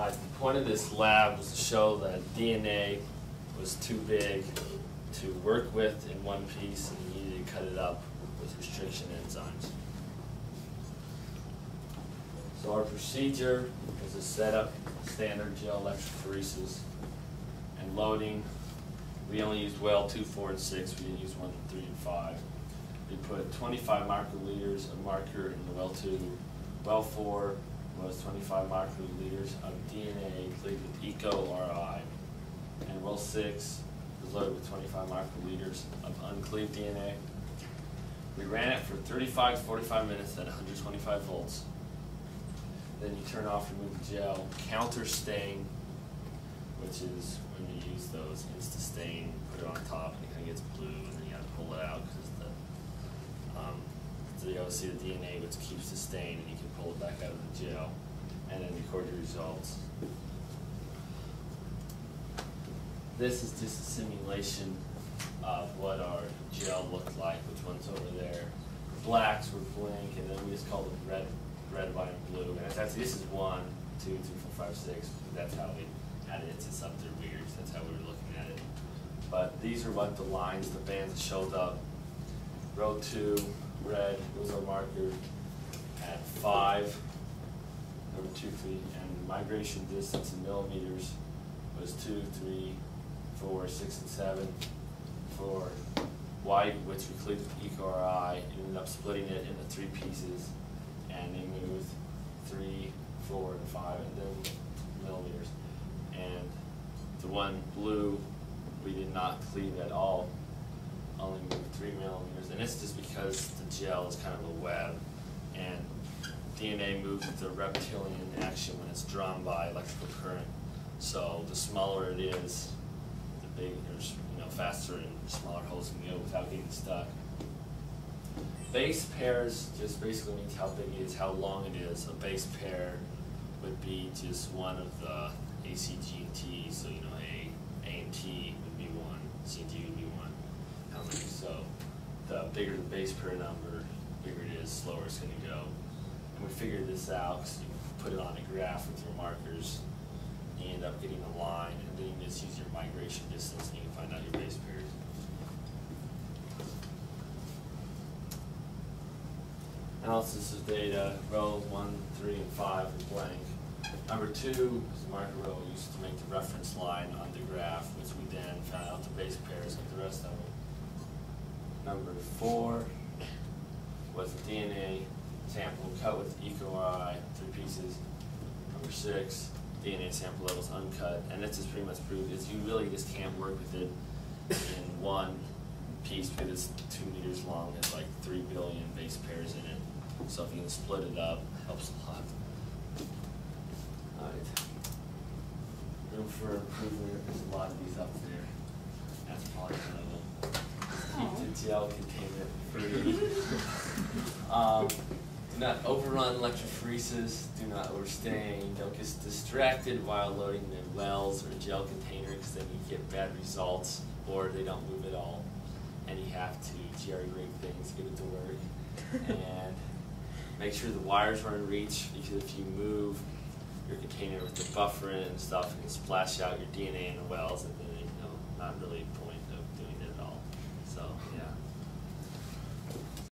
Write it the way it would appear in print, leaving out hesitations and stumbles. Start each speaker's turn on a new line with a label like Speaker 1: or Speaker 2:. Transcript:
Speaker 1: The point of this lab was to show that DNA was too big to work with in one piece, and you needed to cut it up with restriction enzymes. So our procedure is to set up standard gel electrophoresis and loading. We only used well 2, 4, and 6. We didn't use 1, 3, and 5. We put 25 microliters of marker in the well 2. Well 4 was 25 microliters of DNA cleaved with EcoRI. And well 6 was loaded with 25 microliters of uncleaved DNA. We ran it for 35 to 45 minutes at 125 volts. Then you turn off, remove the gel, counter stain, which is when you use those Insta-Stain, put it on top, and it kind of gets blue, and then you have to pull it out because so you always see the DNA, which keeps the stain, and you can pull it back out of the gel, and then record your results. This is just a simulation of what our gel looked like, which one's over there. The blacks were blank, and then we just called them red, white, and blue. And it's actually, this is 1, 2, 3, 4, 5, 6. That's how we had it. It's just up there weird. That's how we were looking at it. But these are what the lines, the bands that showed up. Row 2, red, was our marker at 5, number 2, 3, and migration distance in millimeters was 2, 3, 4, 6, and 7. For white, which we cleaved with EcoRI, ended up splitting it into 3 pieces, and they moved 3, 4, and 5, and then millimeters. And the one blue, we did not cleave at all, only moved 3 millimeters, and it's just because the gel is kind of a web, and DNA moves with the reptilian action when it's drawn by electrical current. So the smaller it is, the bigger, faster and smaller holes can go without getting stuck. Base pairs just basically means how big it is, how long it is. A base pair would be just one of the A, C, G, and T. So A and T would be 1, C and G would be 1. How many? So the bigger the base pair number, bigger it is, slower it's going to go. And we figured this out because you put it on a graph with your markers. You end up getting a line, and then you just use your migration distance, and you can find out your base pairs. Analysis of data, row 1, 3, and 5 are blank. Number 2 is the marker row we used to make the reference line on the graph, which we then found out the base pairs like the rest of them. Number 4 was the DNA sample cut with EcoRI, 3 pieces. Number 6, DNA sample levels uncut, and this is pretty much proved. You really just can't work with it in one piece because it's 2 meters long. It's like 3 billion base pairs in it. So if you can split it up, it helps a lot. All right. Room for improvement. There's a lot of these up there. That's probably one of them. Keep the gel containment free. Do not overrun electrophoresis, do not overstain, don't get distracted while loading the wells or gel container because then you get bad results or they don't move at all. And you have to jerry-rig things, get it to work. And make sure the wires are in reach because if you move your container with the buffer in it and stuff, it can splash out your DNA in the wells and then not really pull